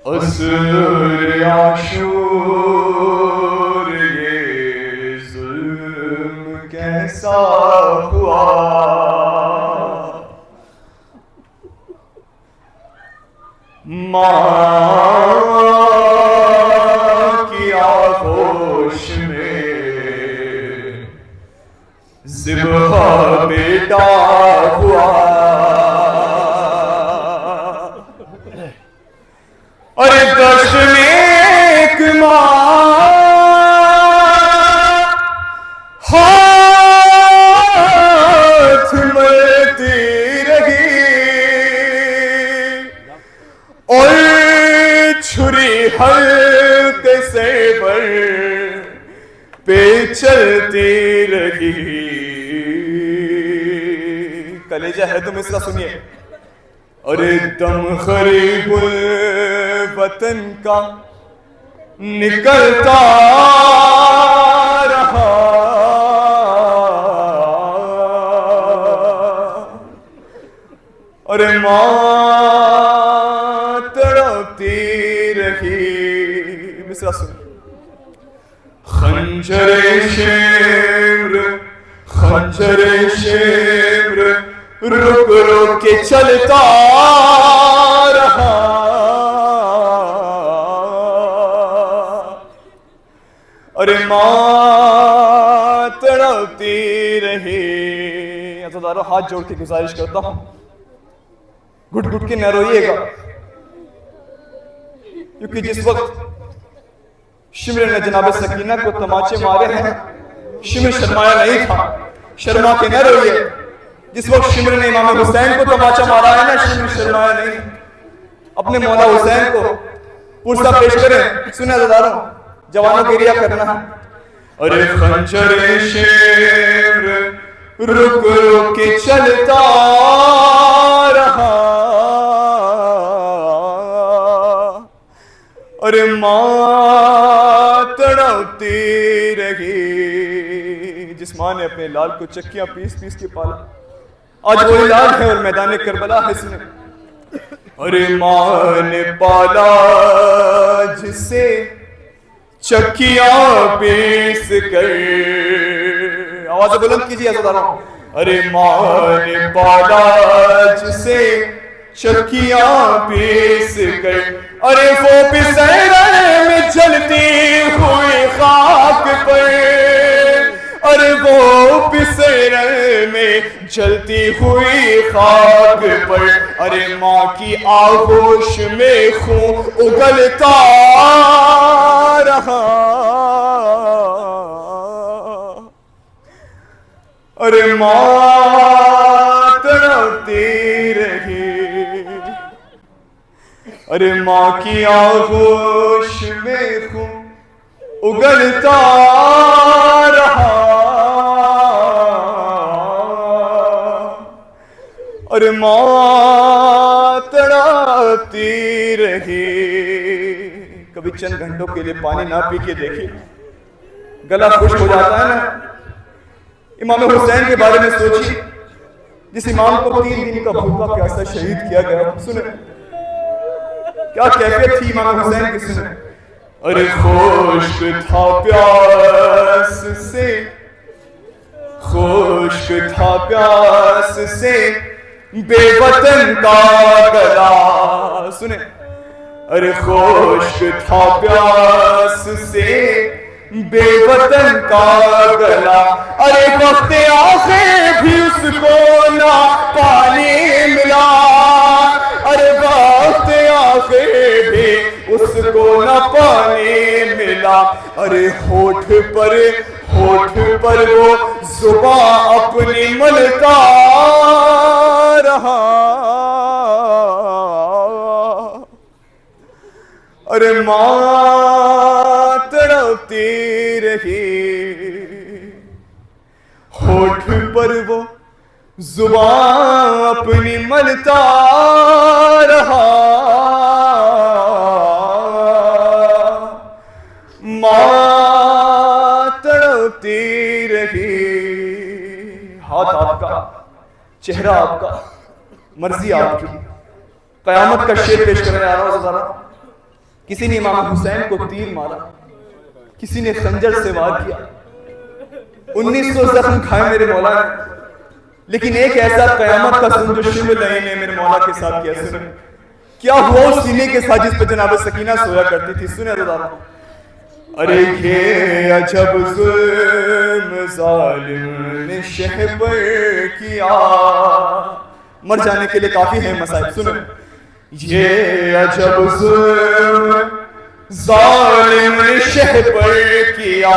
عصر عاشور یہ ظلم کیسا ہوا، ماں کی آغوش میں ذبح بیٹا ہوا، اور دشت میں ایک ماں ہاتھ ملتی رہی، اور چھری حلقے سے پر پہ چلتی رہی۔ کلیجہ ہے تم مصرع سنیے، اور دم غریب الوطن کا نکلتا رہا، اور ماں تڑپتی رہی۔ مصرع سن، خنجر شمر خنجر شمر رک رک کے چلتا رہا، اور ماں تڑپتی رہی۔ عزیزانو، ہاتھ جوڑ کے گزارش کرتا ہوں، گھٹ گھٹ کے نہ روئیے گا، کیونکہ جس وقت شمر نے جناب سکینہ کو تماچے مارے ہیں، شمر شرمایا نہیں تھا، شرما کے نہ روئیے۔ جس وقت شمر نے امام حسین کو تماچا مارا ہے نا، شمر شرمایا نہیں۔ اپنے مولا حسین کو پرسہ پیش کریں، سنیں عزیزانو، جوانوں گریہ کرنا ہے۔ اور خنجر شمر رک رک کے چلتا رہا، اور ماں تڑپتی رہی۔ جس ماں نے اپنے لال کو چکیاں پیس پیس کے پالا، آج وہی لال ہے اور میدان کربلا ہے اس نے۔ اور ماں نے پالا جسے چکیاں پیس کر، آواز بلند کیجیے عزیزانو۔ ارے ماں نے پالا جسے چکیاں پیس کر، ارے وہ پسیرے میں جلتی ہوئی خاک پر، ارے وہ پسیرے میں جلتی ہوئی خاک پر، ارے ماں کی آغوش میں خون اگلتا رہا، ارے ماں تڑپتی رہی، ارے ماں کی آغوش میں خون اگلتا رہا، اور ماں تڑپتی رہی۔ کبھی چند گھنٹوں کے لیے پانی نہ پی کے دیکھیں، گلا خشک ہو جاتا ہے نا۔ امام حسین کے بارے میں سوچی، جس امام کو 3 دن کا بھوکا پیاسا شہید کیا گیا، سنیں کیا کیفیت تھی امام حسین کی، سنیں۔ ارے خشک تھا پیاس سے، خشک تھا پیاس سے بے وطن کا گلا، سنیں۔ ارے خشک تھا پیاس سے بے وطن کا گلا، ارے وقت آخر بھی اس کو نہ پانی ملا، ارے وقت آخر بھی اس کو نہ پانی ملا، ارے ہونٹ پر وہ زباں اپنی ملتا رہا، ارے ماں تڑپتی رہی، ہونٹ پر وہ زباں اپنی ملتا رہا، ماں تڑپتی رہی۔ ہاتھ آپ کا، چہرہ آپ کا، مرضی آپ کی۔ قیامت کا شعر پیش کرنے آ رہا ہوں ذرا، کسی نے امام حسین کو تیر مارا، کسی نے خنجر سے وار کیا، 1900 زخم کھائے میرے مولا نے، لیکن ایک ایسا قیامت کا سن جو شمر لئی نے میرے مولا کے ساتھ کیا. سنیں کیا ہوا اس سینے کے ساتھ جس پہ جناب سکینہ سویا کرتی تھی. سنیں رضا، ارے یہ عجب ظلم ظالم نے شہ پر کیا. مر جانے کے لیے کافی ہے مسائل. سنیں یہ عجب ظلم ظالم نے شہ پر کیا،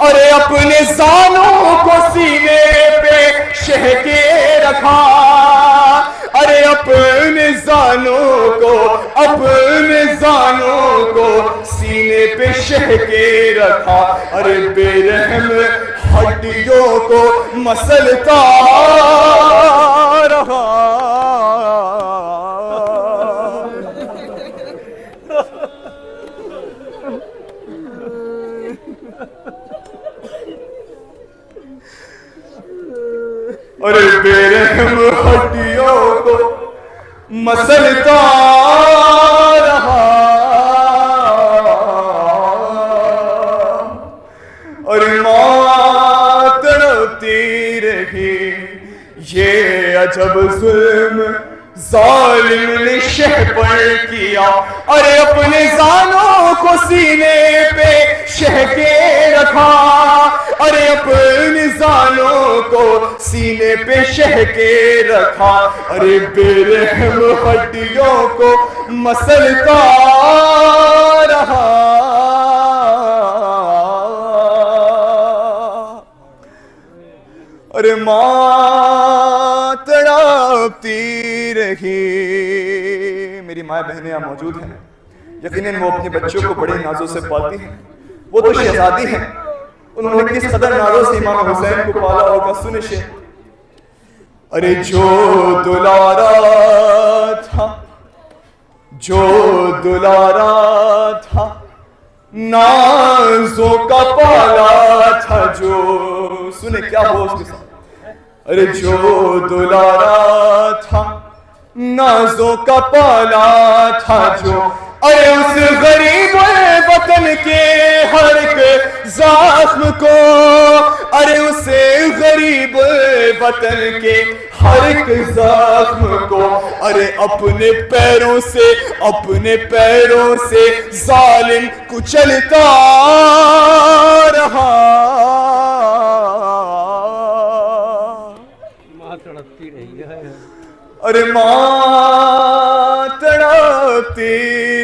ارے اپنے زانوں کو سینے پہ شہ کے رکھا، ارے اپنے زانوں کو سینے پہ شہ کے رکھا، ارے بے رحم ہڈیوں کو مسلتا رہا. ارے بے رحم ہڈیوں کو مسلتا رہا، اور ماں تڑپتی رہی. یہ عجب ظلم ظالم نے شہ پر کیا، ارے اپنے زانوں کو سینے پہ شہ کے رکھا، ارے اپنے زانوں کو سینے پہ شہ کے رکھا، ارے بے رحم ہڈیوں کو مسلتا رہا. ارے ماں تڑپتی رہی. میری ماں بہنیں یہاں موجود ہیں، یقیناً وہ اپنے بچوں کو بڑے نازوں سے پالتی ہیں. وہ تو شہزادی ہیں، انہوں نے کس قدر نازوں سے امام حسین کو پالا ہوگا. سنیں شعر، ارے جو دلارا تھا نازوں کا پالا تھا جو. سنیں کیا ہو اس کے ساتھ، ارے جو دلارا تھا نازوں کا پالا تھا جو، ارے اس غریب وطن کے ہر ایک زخم کو، ارے اس غریب وطن کے ہر ایک زخم کو، ارے اپنے پیروں سے ظالم کچلتا رہا. ارے ماں تڑپتی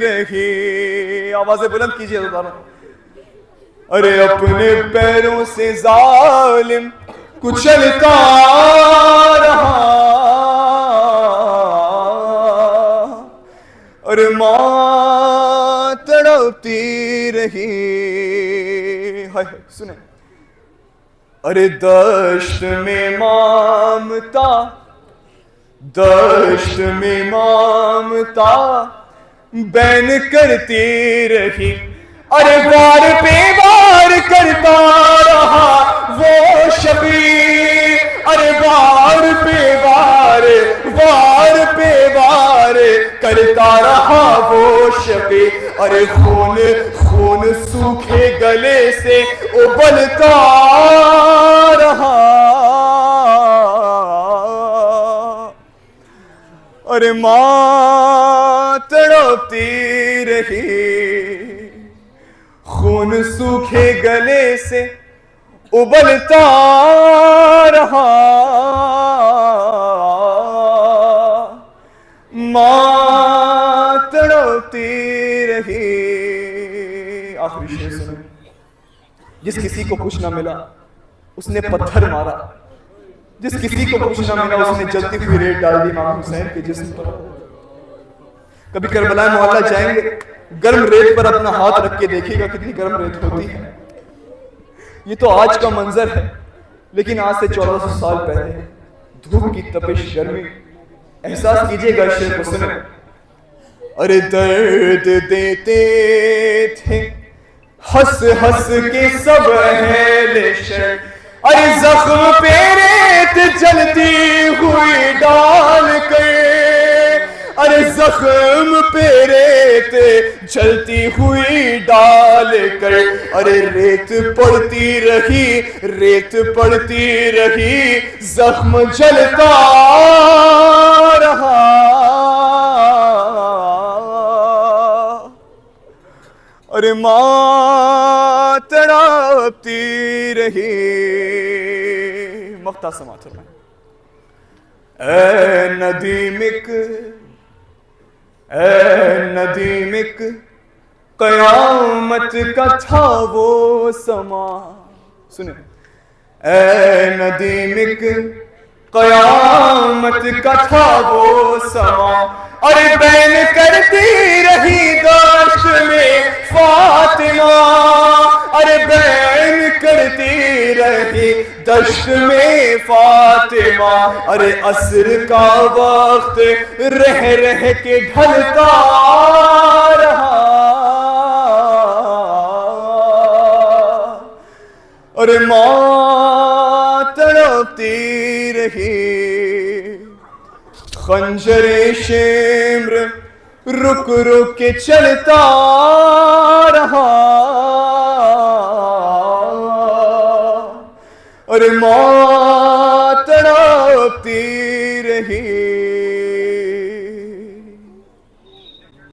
رہی. آوازیں بلند کیجئے دوبارہ. ارے اپنے پیروں سے ظالم کچلتا رہا، ارے ماں تڑپتی رہی. ہائے سنیں، ارے دشت میں مامتا بین کرتی رہی، ارے وار پہ وار کرتا رہا وہ شبیر، ارے وار پہ وار کرتا رہا وہ شبیر، ارے خون سوکھے گلے سے ابلتا رہا. ارے ماں تڑپتی رہی، خون سوکھے گلے سے ابلتا رہا. ماں تڑپتی رہی. آخری شعر سنیں، جس کسی کو کچھ نہ ملا اس نے پتھر مارا، جس کسی کو کچھ نہ ملا اس نے جلتی ہوئی ریت ڈال دی امام حسین کے جسم پر. کبھی کربلا معلیٰ جائیں گے، گرم ریت پر اپنا ہاتھ رکھ کے دیکھیے گا کتنی گرم ریت ہوتی ہے. یہ تو آج کا منظر ہے، لیکن آج سے 1400 سال پہلے دھوپ کی تپش، گرمی احساس کیجئے گا. شعر کو سنیں، ارے درد دیتے تھے ہنس ہنس کے سب اہل شہر، ارے زخم پہ ریت جلتی ہوئی ڈال کر، ارے زخم پہ ریت جلتی ہوئی ڈال کر، ارے ریت پڑتی رہی، زخم جلتا رہا، ارے ماں تڑپتی رہی۔ مقطع سماعت فرمائیں۔ اے ندیمک قیامت کا تھا وہ سما، سنیں، اے ندیمک قیامت کا تھا وہ سما، ارے بین کرتی رہی داشت میں فاطمہ، ارے بین کرتی رہی دشت میں فاطمہ، ارے عصر کا وقت رہ کے ڈھلتا رہا، ارے ماں تڑپتی رہی، خنجر شمر رک کے چلتا رہا، اور ماں تڑپتی رہی۔